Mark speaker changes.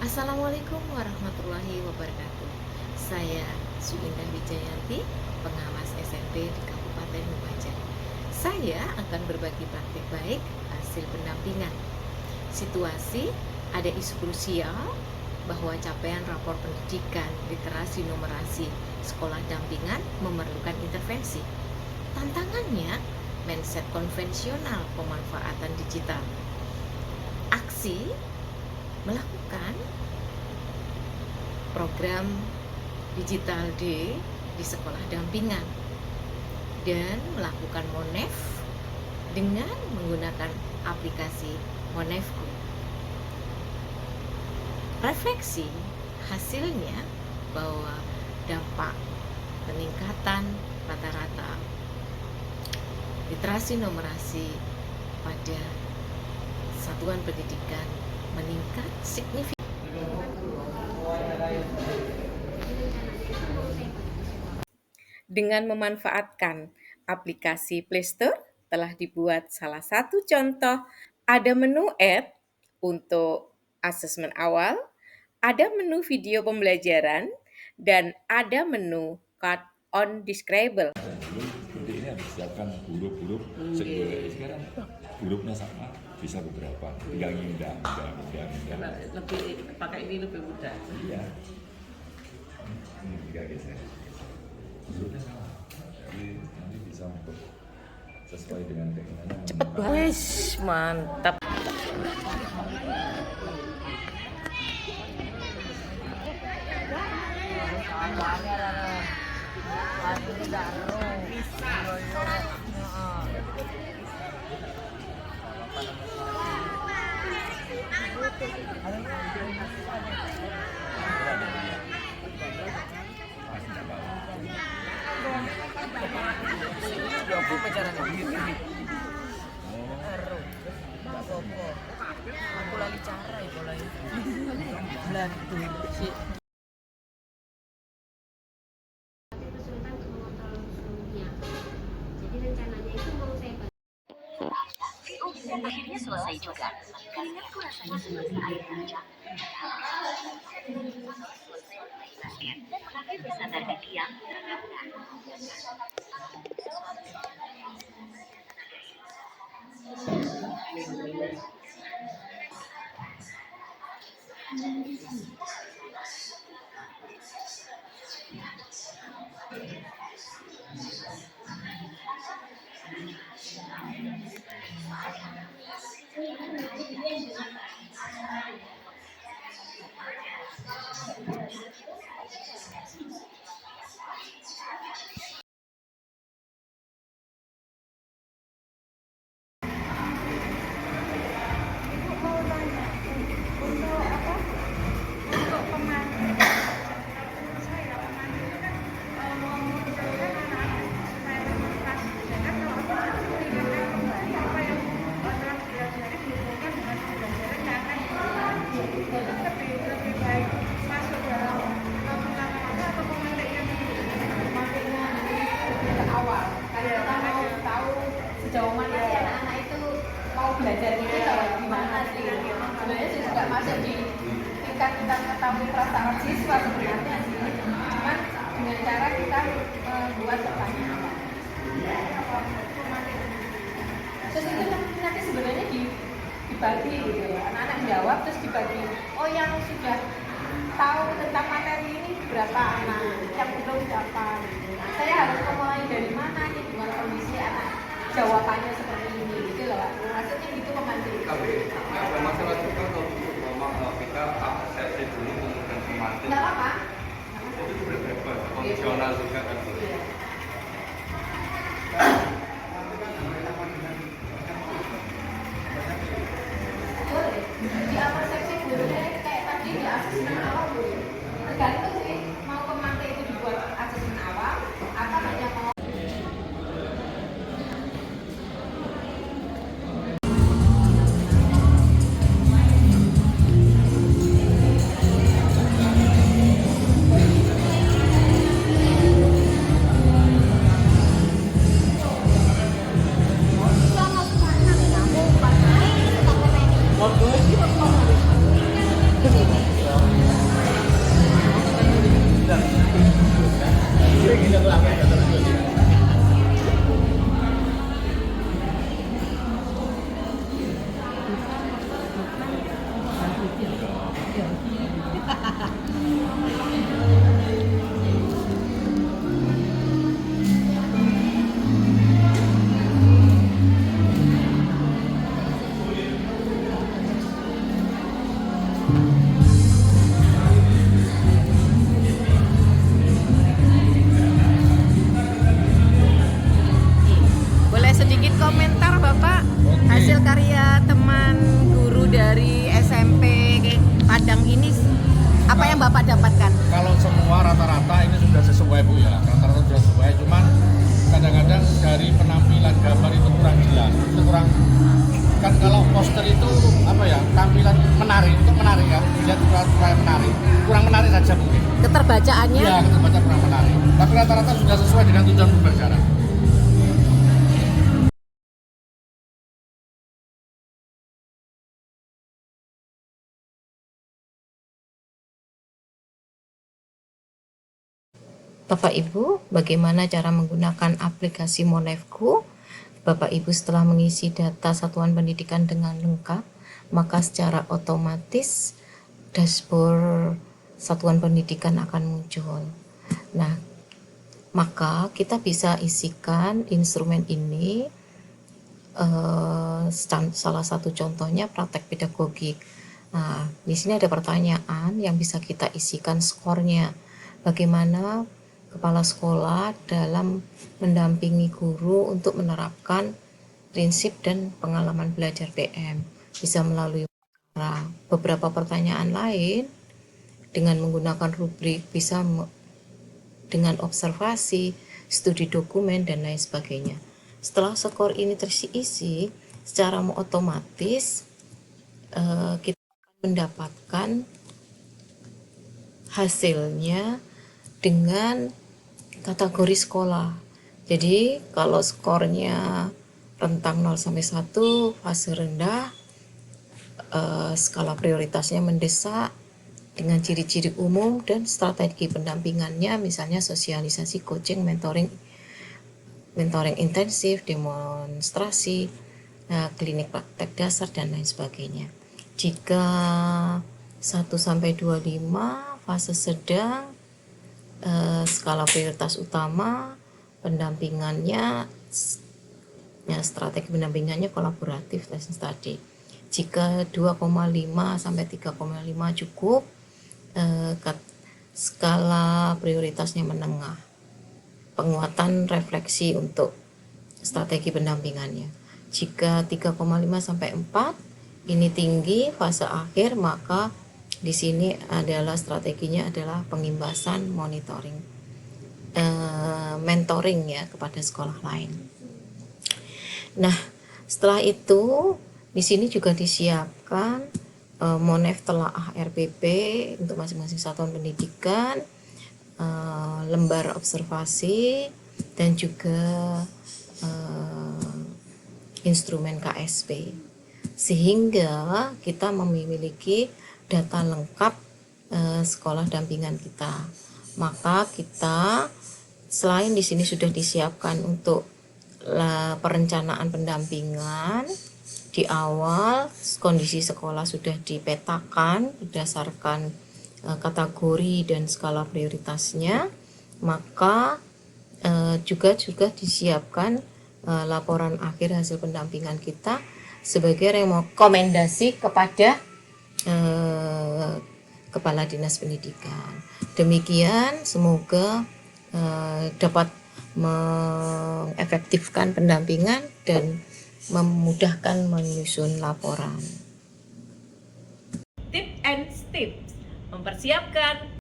Speaker 1: Assalamualaikum warahmatullahi wabarakatuh. Saya Suindah Wijayanti, pengawas SMP di Kabupaten Lumajang. Saya akan berbagi praktik baik hasil pendampingan. Situasi ada isu krusial bahwa capaian rapor pendidikan, literasi, numerasi, sekolah dampingan memerlukan intervensi. Tantangannya, mindset konvensional pemanfaatan digital. Aksi melakukan program digital di sekolah dampingan dan melakukan Monef dengan menggunakan aplikasi Monefku. Refleksi hasilnya bahwa dampak peningkatan rata-rata literasi numerasi pada satuan pendidikan meningkat signifikan. Dengan memanfaatkan aplikasi Play Store telah dibuat salah satu contoh, ada menu add untuk asesmen awal, ada menu video pembelajaran, dan ada menu card on describable.
Speaker 2: Seperti ini harus siapkan huruf-huruf sekarang hurufnya sama bisa beberapa tinggal ngindang.
Speaker 3: Lebih pakai ini lebih mudah.
Speaker 2: Iya. Ini tinggal geser. Hurufnya sama. Jadi nanti bisa untuk sesuai dengan keinginannya.
Speaker 1: Cepet banget, mantap. Aku lagi cara ya kalau
Speaker 4: Akhirnya selesai juga. Keringatku rasanya seperti air hujan. Dan mengakhiri bersandar di tiang terangkat.
Speaker 5: Sejauh mana sih anak-anak itu mau belajarnya itu lewat gimana sih? Sebenarnya sih juga masuk di tingkat kita mengetahui perasaan siswa sebenarnya sih. Cuman dengan cara kita membuat pertanyaan. Terus itu nanti sebenarnya dibagi gitu ya. Anak-anak jawab terus dibagi. Oh yang sudah tahu tentang materi ini berapa anak, yang belum berapa. Nah, saya harus memulai dari mana nih dengan kondisi anak jawabannya seperti ini gitu loh, maksudnya gitu membantu.
Speaker 6: Tapi ada masalah juga kalau kita persepsi dulu kemudian kematian.
Speaker 5: Nggak apa-apa.
Speaker 6: Itu berbeda, kondisional juga kan.
Speaker 5: Boleh. Di persepsi gurunya kayak tadi di asesmen awal boleh. Tergantung sih mau pemantik itu dibuat asesmen awal atau hanya mau Bapak hasil karya teman guru dari SMP Padang ini, apa yang Bapak dapatkan?
Speaker 7: Kalau semua rata-rata ini sudah sesuai Bu ya, rata-rata sudah sesuai, cuman kadang-kadang dari penampilan gambar itu kurang jelas, itu kurang, kan kalau poster itu apa ya, tampilan menarik, untuk menarik ya, dilihat kurang menarik, kurang menarik saja mungkin.
Speaker 5: Keterbacaannya?
Speaker 7: Iya, keterbaca kurang menarik, tapi rata-rata sudah sesuai dengan tujuan pembelajaran.
Speaker 8: Bapak Ibu, bagaimana cara menggunakan aplikasi Monefku? Bapak Ibu setelah mengisi data satuan pendidikan dengan lengkap, maka secara otomatis dashboard satuan pendidikan akan muncul. Nah, maka kita bisa isikan instrumen ini, salah satu contohnya praktek pedagogik. Nah, di sini ada pertanyaan yang bisa kita isikan skornya. Bagaimana kepala sekolah dalam mendampingi guru untuk menerapkan prinsip dan pengalaman belajar PM, bisa melalui beberapa pertanyaan lain dengan menggunakan rubrik, bisa dengan observasi, studi dokumen, dan lain sebagainya. Setelah skor ini terisi, secara otomatis kita akan mendapatkan hasilnya dengan kategori sekolah. Jadi kalau skornya rentang 0 sampai 1, fase rendah, skala prioritasnya mendesak, dengan ciri-ciri umum dan strategi pendampingannya, misalnya sosialisasi, coaching, mentoring intensif, demonstrasi, klinik praktek dasar, dan lain sebagainya. Jika 1 sampai 25, fase sedang, skala prioritas utama, pendampingannya, strategi pendampingannya kolaboratif dan study. Jika 2,5 sampai 3,5 cukup, skala prioritasnya menengah, penguatan refleksi untuk strategi pendampingannya. Jika 3,5 sampai 4 ini tinggi, fase akhir, maka di sini adalah strateginya adalah pengimbasan, monitoring, mentoring ya kepada sekolah lain. Nah, setelah itu di sini juga disiapkan Monef telaah RPP untuk masing-masing satuan pendidikan, lembar observasi, dan juga instrumen KSP, sehingga kita memiliki data lengkap sekolah dampingan kita. Maka kita selain di sini sudah disiapkan untuk perencanaan pendampingan di awal, kondisi sekolah sudah dipetakan berdasarkan kategori dan skala prioritasnya, maka juga disiapkan laporan akhir hasil pendampingan kita sebagai rekomendasi kepada Kepala Dinas Pendidikan. Demikian, semoga dapat mengefektifkan pendampingan dan memudahkan menyusun laporan.
Speaker 1: Tip and tips mempersiapkan